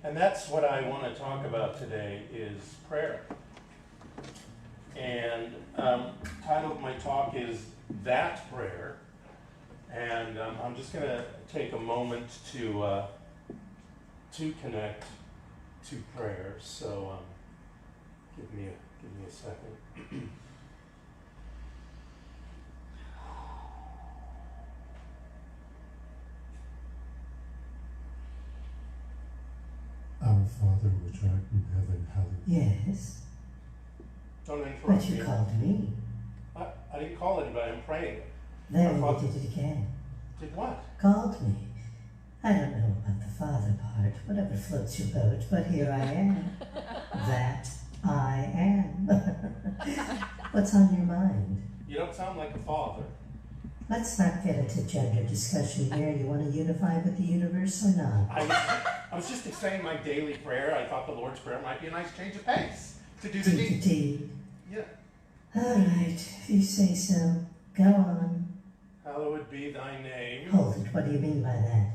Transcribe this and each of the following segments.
And that's what I want to talk about today is prayer. And title of my talk is That Prayer. And I'm just going to take a moment to connect to prayer. So give me a second. Our Father which art in heaven, hallowed. Yes, Don't interrupt but you me. called me. I didn't call anybody. I'm praying. Then Our you Father- did it again. Did what? Called me. I don't know about the father part, whatever floats your boat, but here I am. That I am. What's on your mind? You don't sound like a father. Let's not get into gender discussion here. You want to unify with the universe or not? I was just saying my daily prayer. I thought the Lord's Prayer might be a nice change of pace to do the D to deed. D. Yeah. All right, if you say so. Go on. Hallowed be thy name. Hold it. What do you mean by that?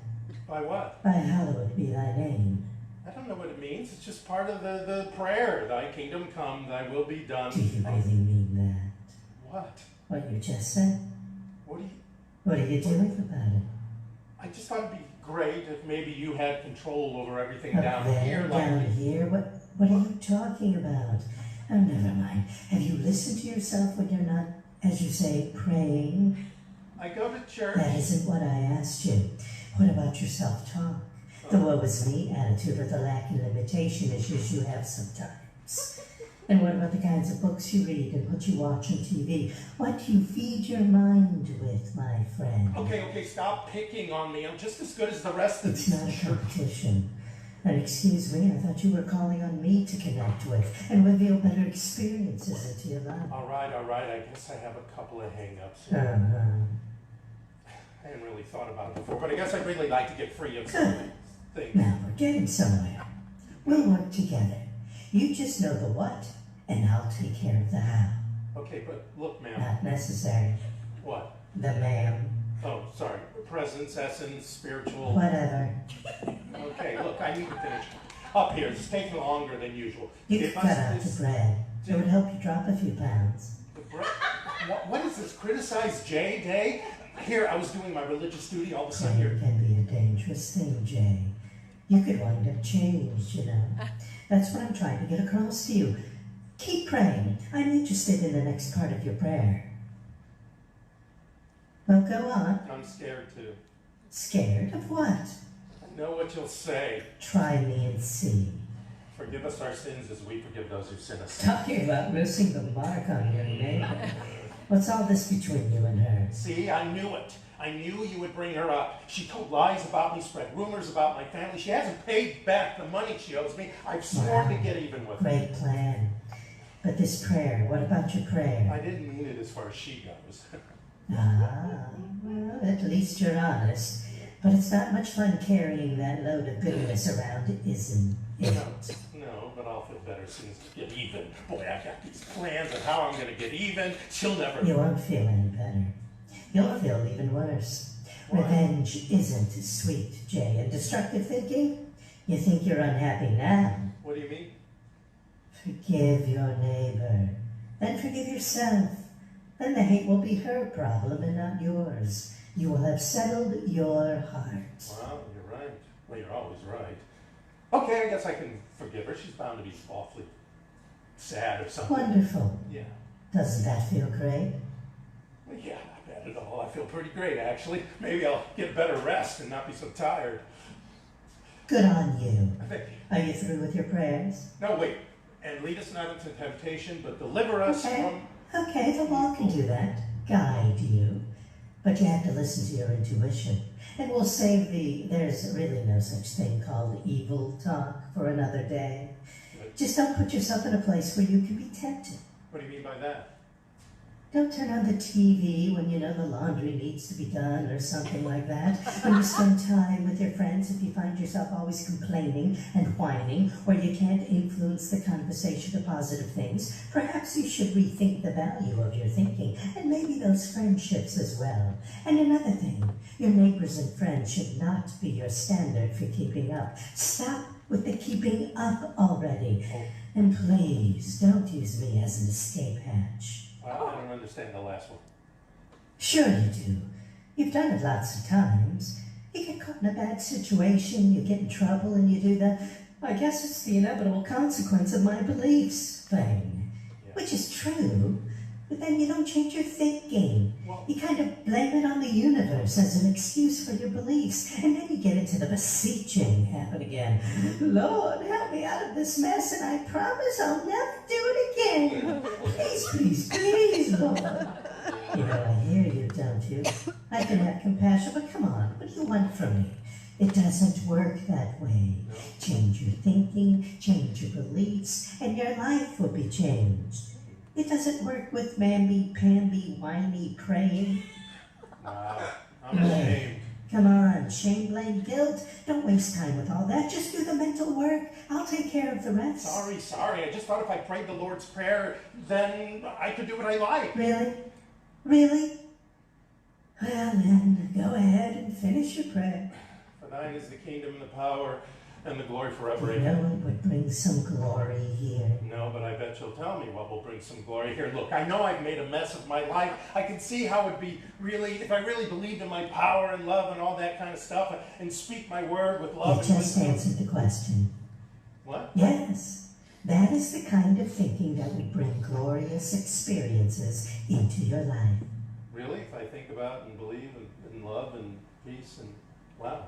By what? By hallowed be thy name. I don't know what it means. It's just part of the prayer. Thy kingdom come, thy will be done. Do you really mean that? What? What you just said? What do you... What are you doing about it? I just thought it'd be great if maybe you had control over everything Up down there, here. down here? What are you talking about? Oh, never mind. Have you listened to yourself when you're not, as you say, praying? I go to church. That isn't what I asked you. What about your self-talk? The woe is me attitude or the lack in limitation issues you have sometimes. And what about the kinds of books you read and what you watch on TV? What do you feed your mind with, my friend? Okay, stop picking on me. I'm just as good as the rest of It's these. not a competition. And excuse me, I thought you were calling on me to connect with and reveal better experiences into your life. All right. I guess I have a couple of hang-ups here. I hadn't really thought about it before, but I guess I'd really like to get free of some of these things. Now we're getting somewhere. We'll work together. You just know the what, and I'll take care of the how. Okay, but look, ma'am. Not necessary. What? The ma'am. Oh, sorry. Presence, essence, spiritual. Whatever. Okay, look, I need to finish up here. It's taking longer than usual. You Give could us cut out the this- bread. It would help you drop a few pounds. the bre- what is this? Criticize Jay Day? Here, I was doing my religious duty. All of a sudden, Praying you're. can be a dangerous thing, Jay. You could wind up changed, you know. That's what I'm trying to get across to you. Keep praying. I'm interested in the next part of your prayer. Well, go on. I'm scared too. Scared of what? I know what you'll say. Try me and see. Forgive us our sins as we forgive those who sin us. Talking about missing the mark on your neighbor. What's all this between you and her? See, I knew it. I knew you would bring her up. She told lies about me, spread rumors about my family. She hasn't paid back the money she owes me. I've sworn to get even with her. Great plan. But this prayer, what about your prayer? I didn't mean it as far as she goes. Well, at least you're honest. But it's not much fun carrying that load of bitterness around, isn't it? No, but I'll feel better as soon as I get even. Boy, I got these plans of how I'm going to get even. She'll never. You won't feel any better. You'll feel even worse. Why? Revenge isn't sweet, Jay. And destructive thinking? You think you're unhappy now. What do you mean? Forgive your neighbor. Then forgive yourself. Then the hate will be her problem and not yours. You will have settled your heart. Well, you're right. Well, you're always right. Okay, I guess I can forgive her. She's bound to be awfully sad or something. Wonderful. Yeah. Doesn't that feel great? Well, yeah, not bad at all. I feel pretty great, actually. Maybe I'll get better rest and not be so tired. Good on you. Thank you. Are you through with your prayers? No, wait. And lead us not into temptation, but deliver us Okay. from... Okay, the law can do that. Guide you. But you have to listen to your intuition. And we'll save there's really no such thing called evil talk for another day. Just don't put yourself in a place where you can be tempted. What do you mean by that? Don't turn on the TV when you know the laundry needs to be done or something like that. When you spend time with your friends, if you find yourself always complaining and whining, or you can't influence the conversation to positive things, perhaps you should rethink the value of your thinking and maybe those friendships as well. And another thing, your neighbors and friends should not be your standard for keeping up. Stop with the keeping up already. And please, don't use me as an escape hatch. Well, I don't understand the last one. Sure you do. You've done it lots of times. You get caught in a bad situation, you get in trouble, and you do the, I guess it's the inevitable consequence of my beliefs thing. Yeah. Which is true, but then you don't change your thinking. Well, You kind of blame it on the universe as an excuse for your beliefs, and then you get into the beseeching habit again. Lord, help me out of this mess, and I promise I'll never do it again. Please, please, please, Lord. You know, I hear you, don't you? I can have compassion, but come on, what do you want from me? It doesn't work that way. Change your thinking, change your beliefs, and your life will be changed. It doesn't work with mamby-pamby, whiny praying. wow, I'm ashamed. Come on, shame, blame, guilt. Don't waste time with all that. Just do the mental work. I'll take care of the rest. Sorry. I just thought if I prayed the Lord's Prayer, then I could do what I like. Really? Really? Well then, go ahead and finish your prayer. For thine is the kingdom and the power and the glory forever. You know what would bring some glory here? No, but I bet you'll tell me what will bring some glory here. Look, I know I've made a mess of my life. I can see how it'd be really, if I really believed in my power and love and all that kind of stuff, and speak my word with love You and just wisdom. answered the question. What? Yes, that is the kind of thinking that would bring glorious experiences into your life. Really? If I think about and believe and love and peace and wow.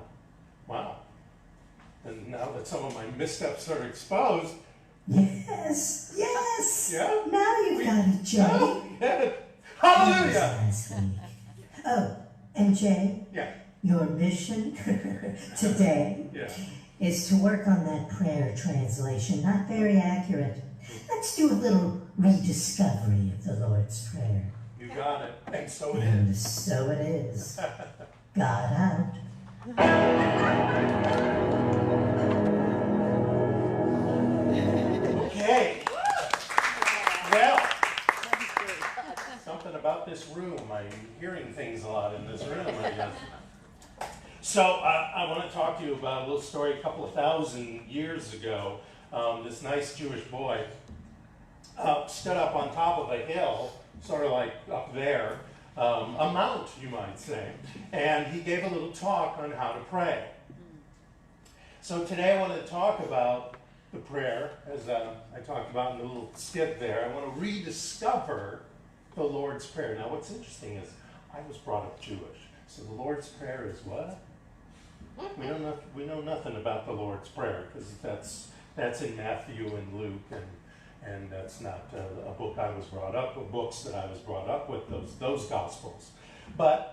And now that some of my missteps are exposed, Yes. Yeah? Now you've got it, Jay. oh, yeah. That Hallelujah! was last week. Oh, and Jay, Yeah, your mission today yeah. is to work on that prayer translation. Not very accurate. Let's do a little rediscovery of the Lord's Prayer. You got it. And so it And is. so it is. God out. Okay. Well, something about this room. I'm hearing things a lot in this room, I guess. So I want to talk to you about a little story a couple of thousand years ago. This nice Jewish boy stood up on top of a hill, sort of like up there, a mount, you might say, and he gave a little talk on how to pray. So today I want to talk about the prayer, as I talked about in the little skit there. I want to rediscover the Lord's Prayer. Now what's interesting is I was brought up Jewish, so the Lord's Prayer is what? We know nothing about the Lord's Prayer, because that's in Matthew and Luke, and that's not a book I was brought up with, books that I was brought up with, those Gospels. But,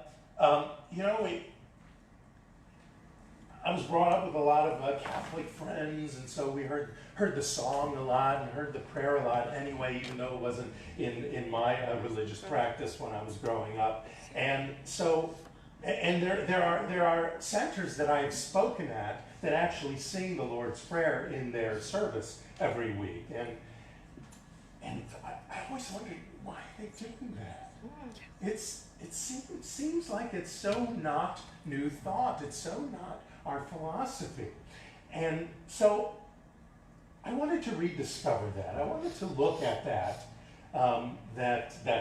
I was brought up with a lot of Catholic friends, and so we heard the song a lot and heard the prayer a lot anyway, even though it wasn't in my religious practice when I was growing up. And so, and there are centers that I have spoken at that actually sing the Lord's Prayer in their service every week. And I always wondered why they do that. It seems like it's so not new thought. It's so not our philosophy. And so I wanted to rediscover that. I wanted to look at that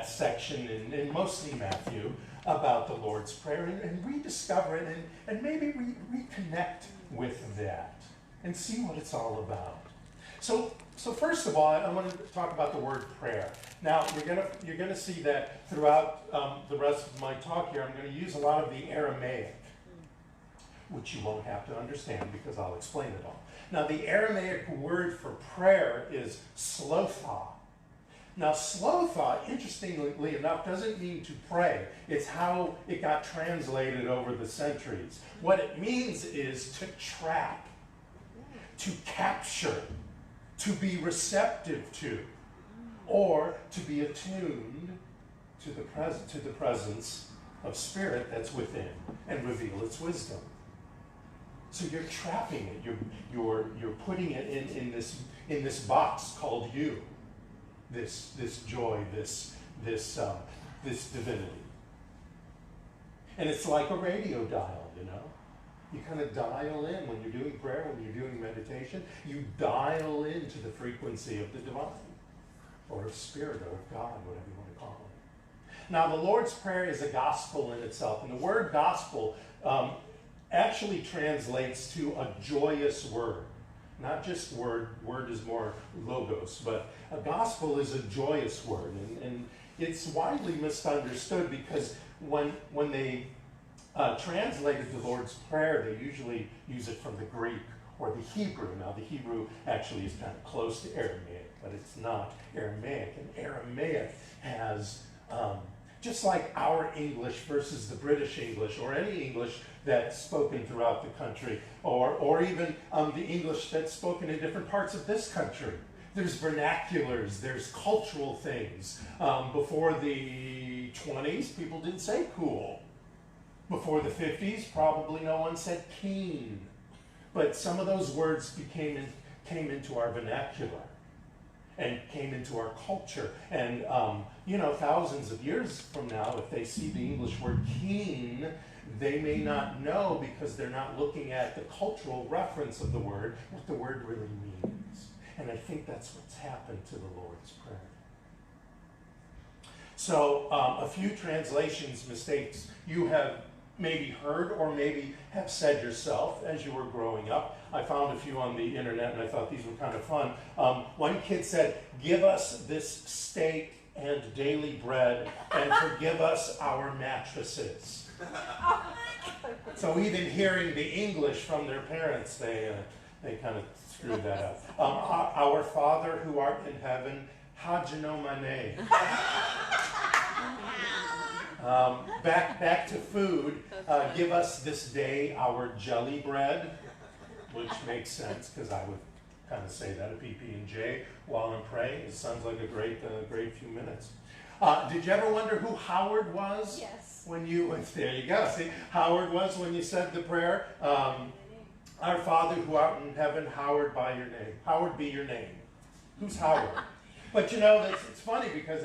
section in mostly Matthew about the Lord's Prayer and rediscover it and maybe reconnect with that and see what it's all about. So first of all, I want to talk about the word prayer. Now, you're gonna see that throughout the rest of my talk here, I'm going to use a lot of the Aramaic, which you won't have to understand because I'll explain it all. Now, the Aramaic word for prayer is slotha. Now, slotha, interestingly enough, doesn't mean to pray. It's how it got translated over the centuries. What it means is to trap, to capture, to be receptive to, or to be attuned to the presence of spirit that's within and reveal its wisdom. So you're trapping it. You're putting it in this box called you. This joy, this divinity. And it's like a radio dial, you know. You kind of dial in when you're doing prayer, when you're doing meditation. You dial into the frequency of the divine, or of spirit, or of God, whatever you want to call it. Now, the Lord's Prayer is a gospel in itself. And the word gospel actually translates to a joyous word. Not just word is more logos, but a gospel is a joyous word. And it's widely misunderstood because when they translated the Lord's Prayer, they usually use it from the Greek or the Hebrew. Now, the Hebrew actually is kind of close to Aramaic, but it's not Aramaic. And Aramaic has, just like our English versus the British English, or any English that's spoken throughout the country, or even the English that's spoken in different parts of this country. There's vernaculars, there's cultural things. Before the 20s, people didn't say cool. Before the 50s, probably no one said keen. But some of those words came into our vernacular and came into our culture. And, thousands of years from now, if they see the English word keen, they may not know, because they're not looking at the cultural reference of the word, what the word really means. And I think that's what's happened to the Lord's Prayer. So a few translations mistakes you have maybe heard or maybe have said yourself as you were growing up. I found a few on the internet and I thought these were kind of fun. One kid said, "Give us this steak and daily bread and forgive us our mattresses." So even hearing the English from their parents, they kind of screwed that up. Our Father who art in heaven, how'd you know my name? Back to food. Give us this day our jelly bread, which makes sense because I would kind of say that at PB&J while I'm praying. It sounds like a great few minutes. Did you ever wonder who Howard was? Yes. When you there you go. See, Howard was when you said the prayer. Our Father who art in heaven, hallowed by your name. Howard be your name. Who's Howard? But it's funny because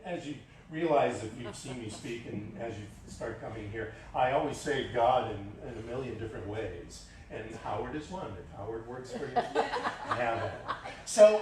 as you realize, if you've seen me speak and as you start coming here, I always say God in a million different ways. And Howard is one. If Howard works for you, have it. So,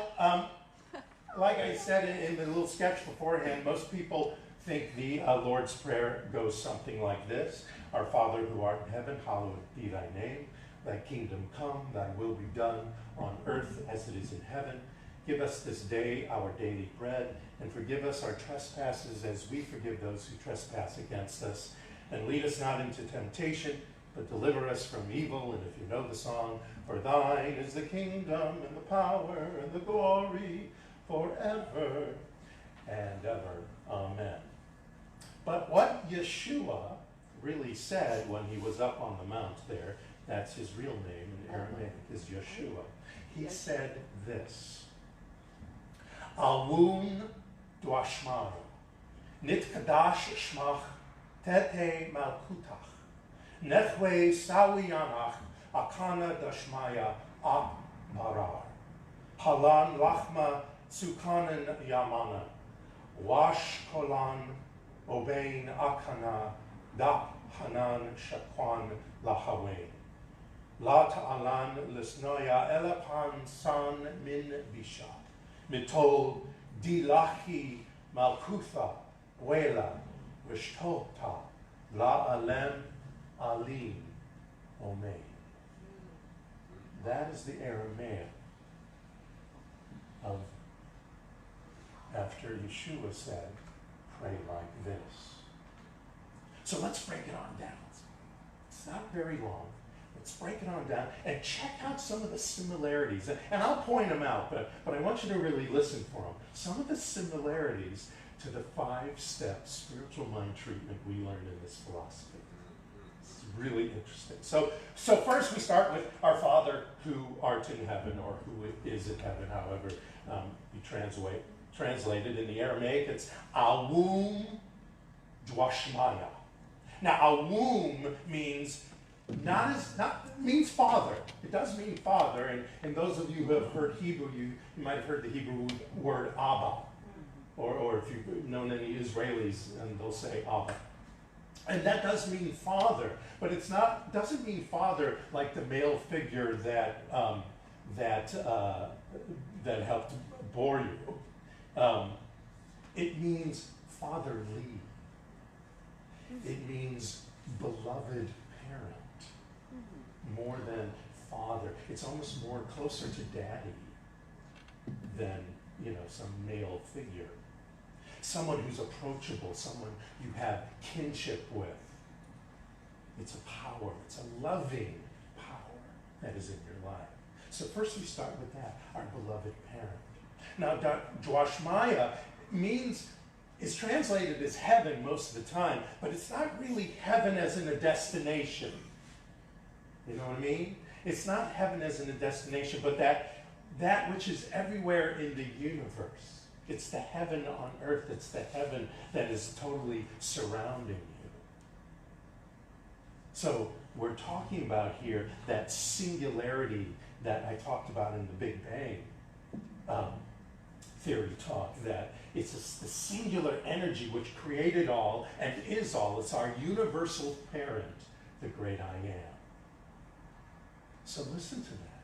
like I said in the little sketch beforehand, most people think the Lord's Prayer goes something like this. Our Father who art in heaven, hallowed be thy name. Thy kingdom come, thy will be done on earth as it is in heaven. Give us this day our daily bread, and forgive us our trespasses as we forgive those who trespass against us. And lead us not into temptation, but deliver us from evil. And if you know the song, for thine is the kingdom and the power and the glory forever and ever. Amen. But what Yeshua really said when he was up on the mount there, that's his real name in Aramaic, is Yeshua. He said this: Alun duashmar, nitkadash shmach, tete malkutach, nechwe sawiyanach, akana dashmaya ab barar, halan lachma sukanan yamana, wash kolan obein akana, dap hanan shakwan lahawein. La ta'alan lisnoya elapan san min bisha. Mitol dilahi malkutha wela rishtota la alem alim omein. That is the Aramaic of after Yeshua said, pray like this. So let's break it on down. It's not very long. Let's break it on down and check out some of the similarities. And I'll point them out, but I want you to really listen for them. Some of the similarities to the 5-step spiritual mind treatment we learned in this philosophy. It's really interesting. So first we start with our Father who art in heaven, or who is in heaven, however you translate it. In the Aramaic, it's Alun Dwashmaya. Now, a womb means means father. It does mean father, and those of you who have heard Hebrew, you might have heard the Hebrew word Abba, or if you've known any Israelis, and they'll say Abba. And that does mean father, but doesn't mean father like the male figure that helped bore you. It means fatherly. It means beloved parent, more than father. It's almost more closer to daddy than, some male figure. Someone who's approachable, someone you have kinship with. It's a power, it's a loving power that is in your life. So first we start with that, our beloved parent. Now, Dwashmaya is translated as heaven most of the time, but it's not really heaven as in a destination. You know what I mean? It's not heaven as in a destination, but that which is everywhere in the universe. It's the heaven on earth. It's the heaven that is totally surrounding you. So we're talking about here that singularity that I talked about in the Big Bang theory talk, that it's the singular energy which created all and is all. It's our universal parent, the great I am. So listen to that.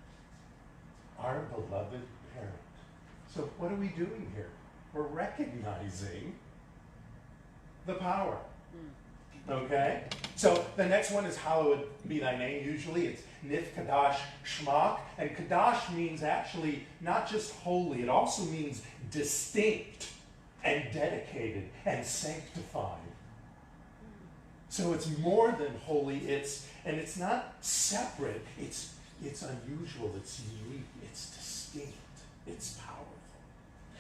Our beloved parent. So what are we doing here? We're recognizing the power. Okay? So the next one is hallowed be thy name. Usually it's Nith Kadash Shmak. And Kadash means actually not just holy, it also means distinct and dedicated and sanctified. So it's more than holy, it's not separate, it's unusual, it's unique, it's distinct, it's powerful.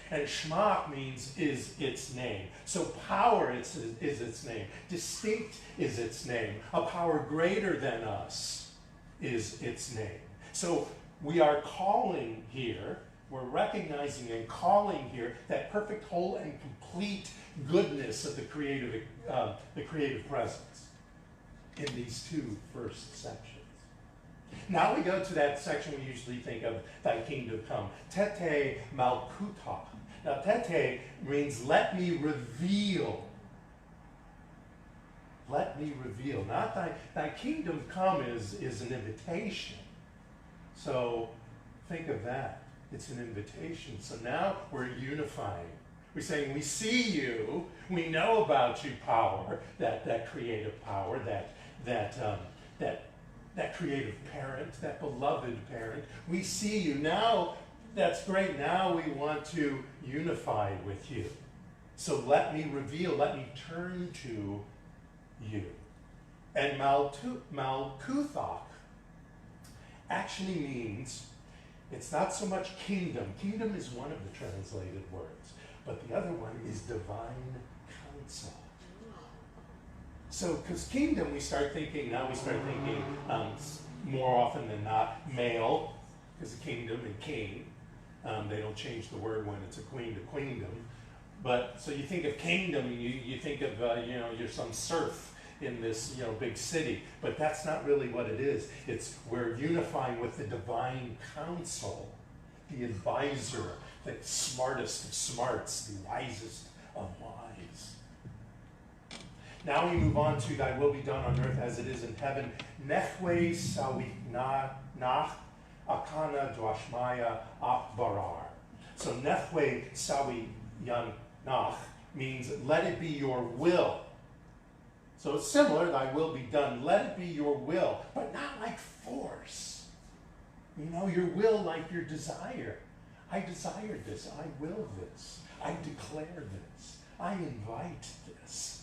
And Shmak means is its name. So power is its name. Distinct is its name. A power greater than us is its name. So we are calling here, we're recognizing and calling here that perfect, whole, and complete goodness of the creative presence in these two first sections. Now we go to that section we usually think of, thy kingdom come. Tete Malkuta. Now tete means let me reveal. Let me reveal. Not thy kingdom come is an invitation. So think of that. It's an invitation. So now we're unifying. We're saying we see you, we know about you, power, that creative power, that creative parent, that beloved parent. We see you. Now, that's great. Now we want to unify with you. So let me reveal, let me turn to you. And Malkuthak actually means, it's not so much kingdom. Kingdom is one of the translated words. But the other one is divine counsel. So, because kingdom, we start thinking more often than not, male, because the kingdom and king. They don't change the word when it's a queen to queendom. But, so you think of kingdom, you think of, you're some serf in this, big city. But that's not really what it is. It's we're unifying with the divine counsel, the advisor, the smartest of smarts, the wisest of wise. Now we move on to thy will be done on earth as it is in heaven. Nechwe sawi nach akana dwashmaya akbarar. So nechwe sawi yan nach means let it be your will. So it's similar, thy will be done. Let it be your will, but not like force. Your will like your desire. I desire this. I will this. I declare this. I invite this.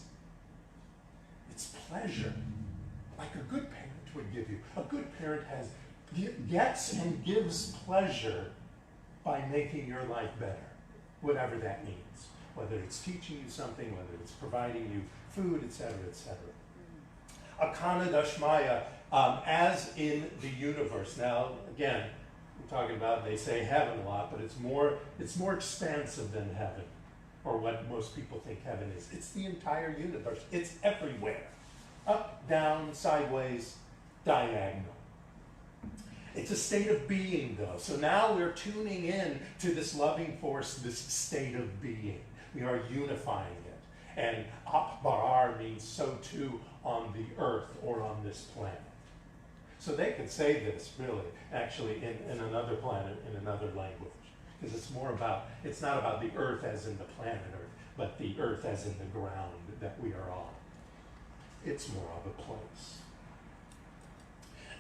It's pleasure, like a good parent would give you. A good parent gets and gives pleasure by making your life better, whatever that means. Whether it's teaching you something, whether it's providing you food, etc., etc. Akana Dashmaya, as in the universe. Now, again, we're talking about, they say heaven a lot, but it's more expansive than heaven. or what most people think heaven is. It's the entire universe. It's everywhere. Up, down, sideways, diagonal. It's a state of being, though. So now we're tuning in to this loving force, this state of being. We are unifying it. And Akbarar means so too on the earth or on this planet. So they could say this, really, actually, in another planet, in another language. Because it's not about the earth as in the planet Earth, but the earth as in the ground that we are on. It's more of a place.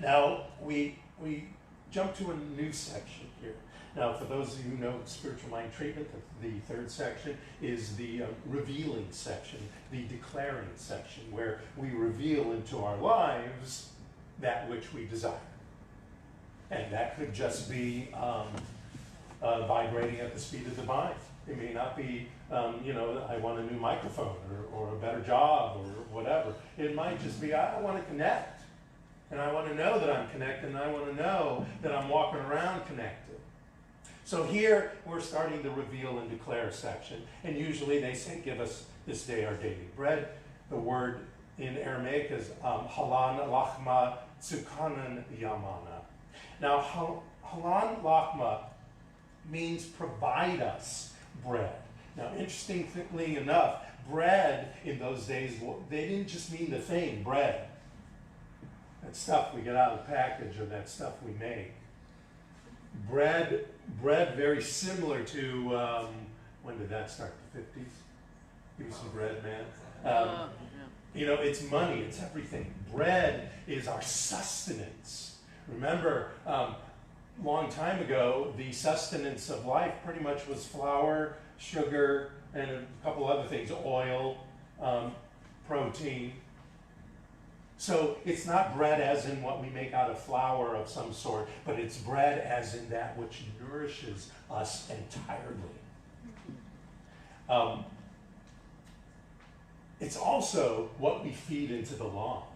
Now, we jump to a new section here. Now, for those of you who know spiritual mind treatment, the third section is the revealing section, the declaring section, where we reveal into our lives that which we desire. And that could just be vibrating at the speed of the mind. It may not be, I want a new microphone or a better job or whatever. It might just be, I want to connect. And I want to know that I'm connected, and I want to know that I'm walking around connected. So here, we're starting the reveal and declare section. And usually they say, give us this day our daily bread. The word in Aramaic is halan lachma tzukanan yamana. Now, halan lachma means provide us bread. Now, interestingly enough, bread in those days, they didn't just mean the thing, bread. That stuff we get out of the package or that stuff we make. Bread very similar to, when did that start, the 50s? Give me some bread, man. It's money, it's everything. Bread is our sustenance. Remember, long time ago, the sustenance of life pretty much was flour, sugar, and a couple other things, oil, protein. So it's not bread as in what we make out of flour of some sort, but it's bread as in that which nourishes us entirely. It's also what we feed into the law.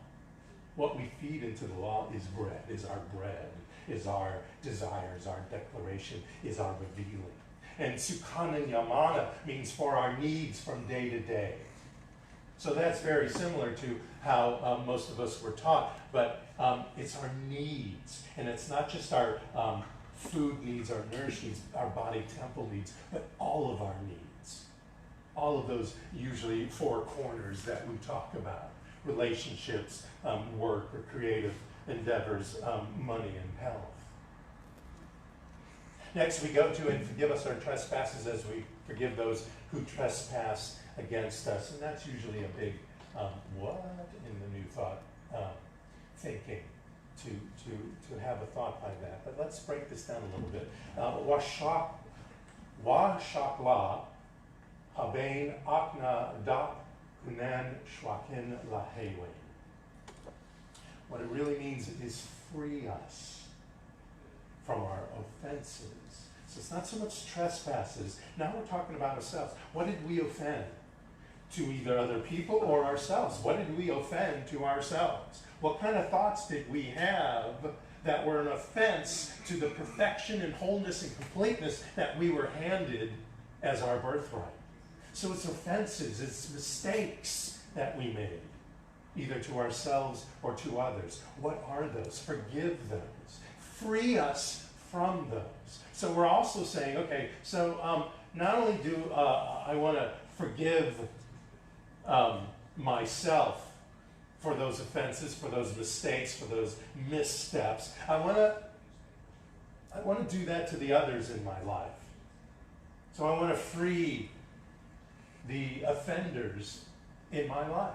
What we feed into the law is bread, is our desires, our declaration, is our revealing. And Sukhanan Yamana means for our needs from day to day. So that's very similar to how most of us were taught, but it's our needs. And it's not just our food needs, our nourishing needs, our body temple needs, but all of our needs. All of those usually four corners that we talk about. Relationships, work or creative endeavors, money and health. Next we go to, and forgive us our trespasses as we forgive those who trespass against us. And that's usually a big what in the New Thought thinking, to have a thought like that. But let's break this down a little bit. Wa shakla habein akna dak kunan shwakin lahewe. What it really means is free us from our offenses. So it's not so much trespasses. Now we're talking about ourselves. What did we offend? To either other people or ourselves. What did we offend to ourselves? What kind of thoughts did we have that were an offense to the perfection and wholeness and completeness that we were handed as our birthright? So it's offenses, it's mistakes that we made, either to ourselves or to others. What are those? Forgive those. Free us from those. So we're also saying, okay, so not only do I want to forgive myself for those offenses, for those mistakes, for those missteps, I want to do that to the others in my life. So I want to free the offenders in my life.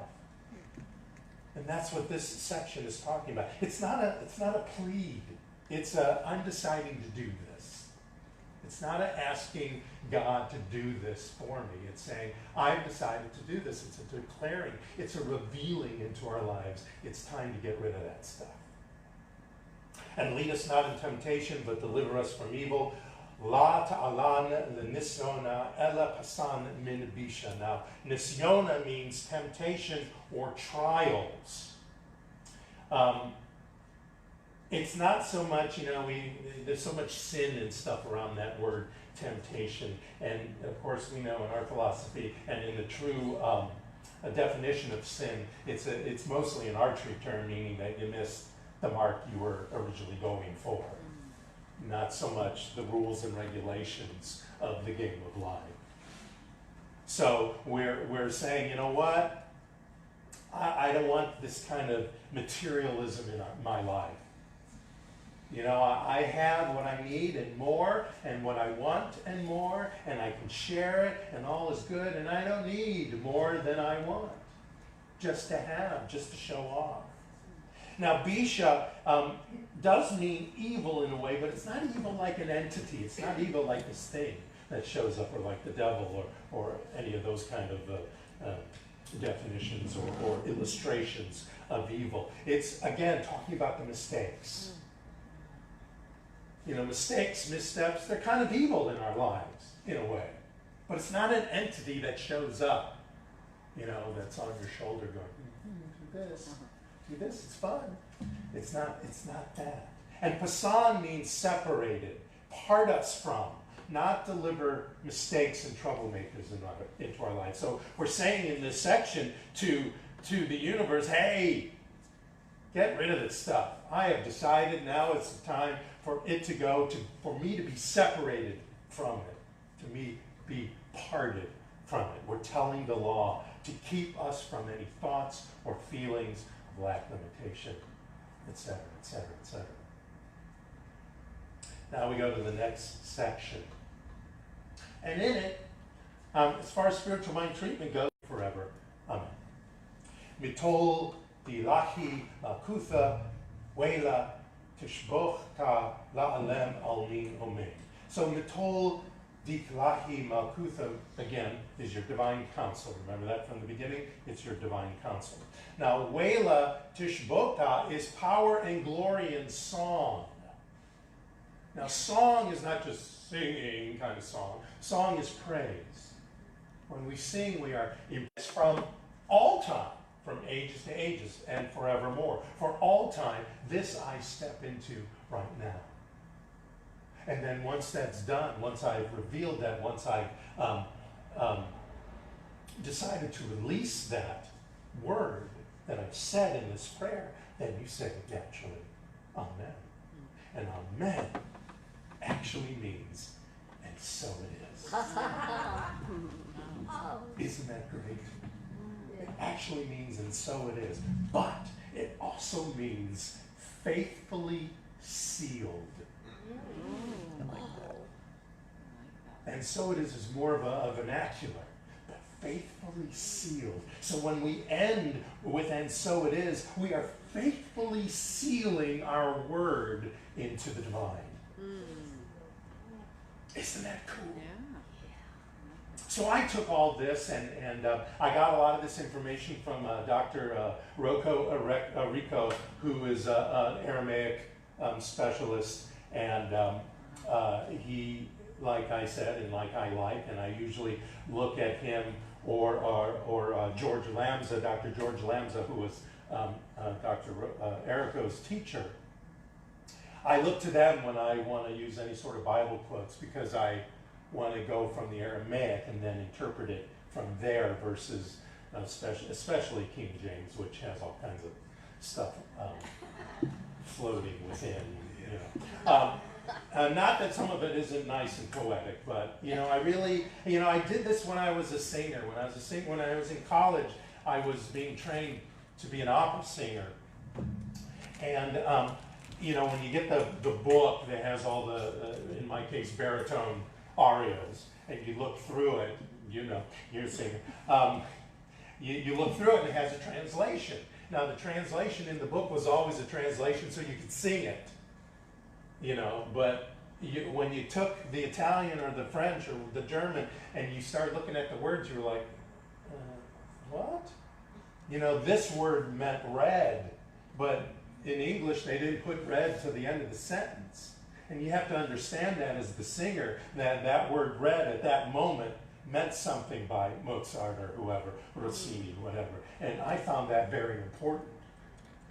And that's what this section is talking about. It's not a plead. It's I'm deciding to do this. It's not asking God to do this for me. It's saying, I've decided to do this. It's a declaring. It's a revealing into our lives. It's time to get rid of that stuff. And lead us not in temptation, but deliver us from evil. La ta'alan l'nisyona ela pasan min bisha. Now, nisyona means temptation or trials. It's not so much, there's so much sin and stuff around that word temptation. And of course, we know in our philosophy and in the true a definition of sin, it's mostly an archery term, meaning that you missed the mark you were originally going for, not so much the rules and regulations of the game of life. So we're saying, you know what? I don't want this kind of materialism in my life. You know, I have what I need and more, and what I want and more, and I can share it, and all is good, and I don't need more than I want. Just to have, just to show off. Now, Bisha does mean evil in a way, but it's not evil like an entity. It's not evil like this thing that shows up, or like the devil, or any of those kind of definitions or illustrations of evil. It's, again, talking about the mistakes. You know, mistakes, missteps, they're kind of evil in our lives, in a way. But it's not an entity that shows up, you know, that's on your shoulder going, do this, it's fun. It's not that. And pasan means separated, part us from, not deliver mistakes and troublemakers into our lives. So we're saying in this section to the universe, hey, get rid of this stuff. I have decided now it's the time for it to go, for me to be separated from it, to me be parted from it. We're telling the law to keep us from any thoughts or feelings of lack, limitation, etc., etc., etc. Now we go to the next section. And in it, as far as spiritual mind treatment goes, forever, amen. Mitol dilahi kutha wela tishboch ta la'alem almin omen. So mitol dilahi malkutha, again, is your divine counsel. Remember that from the beginning? It's your divine counsel. Now, wela tishbota is power and glory in song. Now, song is not just singing kind of song. Song is praise. When we sing, we are from all time, from ages to ages, and forevermore. For all time, this I step into right now. And then once that's done, once I've revealed that, once I've decided to release that word that I've said in this prayer, then you say it naturally, amen. And amen actually means, and so it is. Isn't that great? It actually means, and so it is. But it also means faithfully sealed. And so it is more of a vernacular, but faithfully sealed. So when we end with and so it is, we are faithfully sealing our word into the divine. Isn't that cool? Yeah. So I took all this and I got a lot of this information from Dr. Rocco Rico, who is an Aramaic specialist, and he, like I said, and like I like, and I usually look at him or George Lamza, Dr. George Lamza, who was Dr. Errico's teacher. I look to them when I want to use any sort of Bible quotes, because I want to go from the Aramaic and then interpret it from there versus especially King James, which has all kinds of stuff floating within. You know. Not that some of it isn't nice and poetic, but I really, I did this when I was a singer. When I was in college, I was being trained to be an opera singer, and when you get the book that has all the, in my case, baritone arias, and you look through it, you're a singer. You look through it and it has a translation. Now the translation in the book was always a translation so you could sing it. But when you took the Italian or the French or the German and you start looking at the words, you were like, what? This word meant red, but in English they didn't put red to the end of the sentence. And you have to understand that as the singer, that word red at that moment meant something by Mozart or whoever, Rossini, whatever. And I found that very important.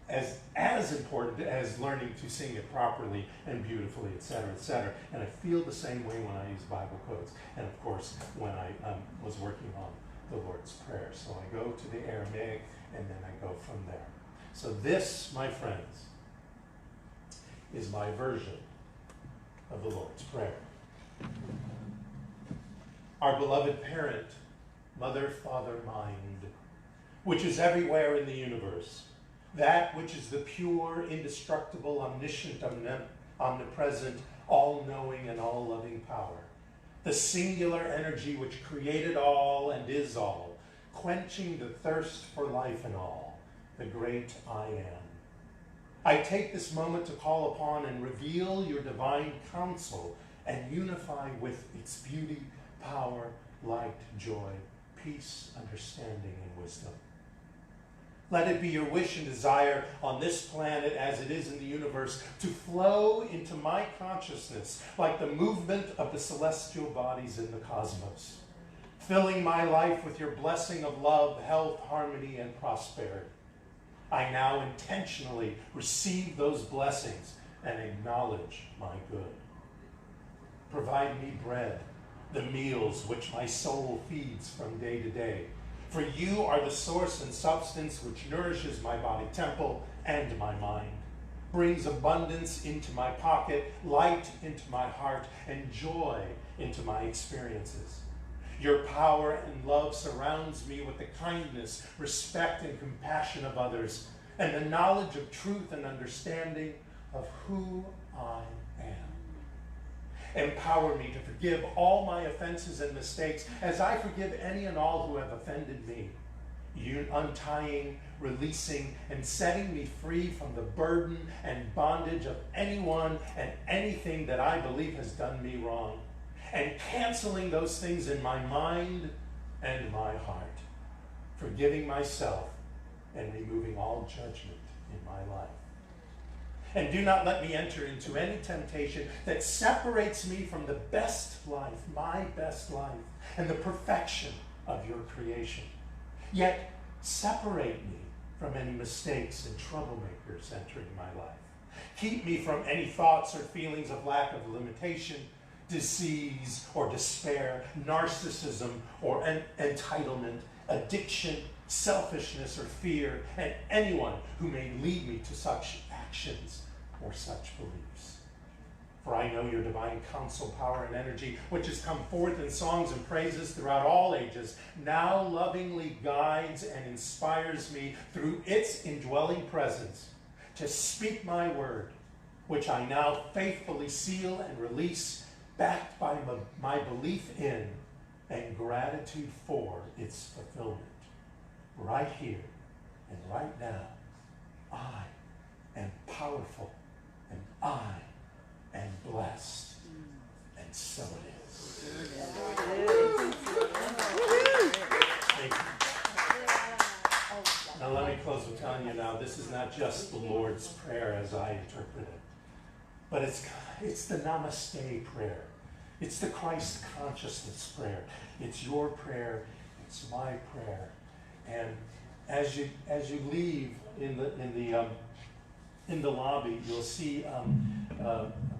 as important as learning to sing it properly and beautifully, etc., etc. And I feel the same way when I use Bible quotes, and of course when I was working on the Lord's Prayer. So I go to the Aramaic, and then I go from there. So this, my friends, is my version of the Lord's Prayer. Our beloved parent, mother, father, mind, which is everywhere in the universe, that which is the pure, indestructible, omniscient, omnipresent, all-knowing and all-loving power, the singular energy which created all and is all, quenching the thirst for life in all, the great I am. I take this moment to call upon and reveal your divine counsel and unify with its beauty, power, light, joy, peace, understanding, and wisdom. Let it be your wish and desire on this planet as it is in the universe to flow into my consciousness like the movement of the celestial bodies in the cosmos, filling my life with your blessing of love, health, harmony, and prosperity. I now intentionally receive those blessings and acknowledge my good. Provide me bread, the meals which my soul feeds from day to day. For you are the source and substance which nourishes my body temple and my mind, brings abundance into my pocket, light into my heart, and joy into my experiences. Your power and love surrounds me with the kindness, respect, and compassion of others, and the knowledge of truth and understanding of who I am. Empower me to forgive all my offenses and mistakes as I forgive any and all who have offended me, untying, releasing, and setting me free from the burden and bondage of anyone and anything that I believe has done me wrong, and canceling those things in my mind and my heart, forgiving myself and removing all judgment in my life. And do not let me enter into any temptation that separates me from the best life, my best life, and the perfection of your creation. Yet separate me from any mistakes and troublemakers entering my life. Keep me from any thoughts or feelings of lack of limitation, disease or despair, narcissism or entitlement, addiction, selfishness or fear, and anyone who may lead me to such actions or such beliefs. For I know your divine counsel, power, and energy, which has come forth in songs and praises throughout all ages, now lovingly guides and inspires me through its indwelling presence to speak my word, which I now faithfully seal and release, backed by my belief in and gratitude for its fulfillment. Right here and right now, I am powerful and I am blessed. And so it is. Thank you. Now let me close with telling you now, this is not just the Lord's Prayer as I interpret it, but it's the Namaste prayer. It's the Christ consciousness prayer. It's your prayer. It's my prayer. And as you leave in the lobby, you'll see a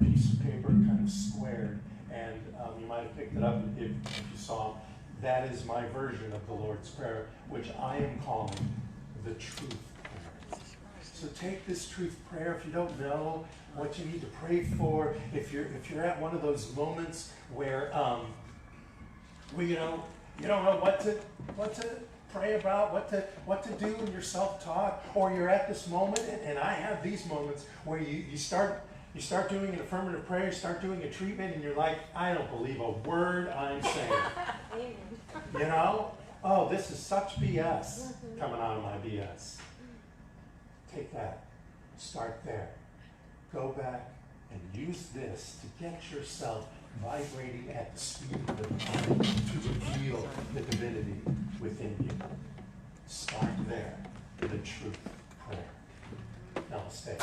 piece of paper kind of squared, and you might have picked it up if you saw. That is my version of the Lord's Prayer, which I am calling the Truth Prayer. So take this Truth Prayer if you don't know what you need to pray for. If you're at one of those moments where you don't know what to pray about, what to do in your self-talk, or you're at this moment, and I have these moments where you start doing an affirmative prayer, you start doing a treatment, and you're like, I don't believe a word I'm saying. You know? Oh, this is such BS coming out of my BS. Take that. Start there. Go back and use this to get yourself vibrating at the speed of the mind to reveal the divinity within you. Start there. The Truth Prayer. Namaste.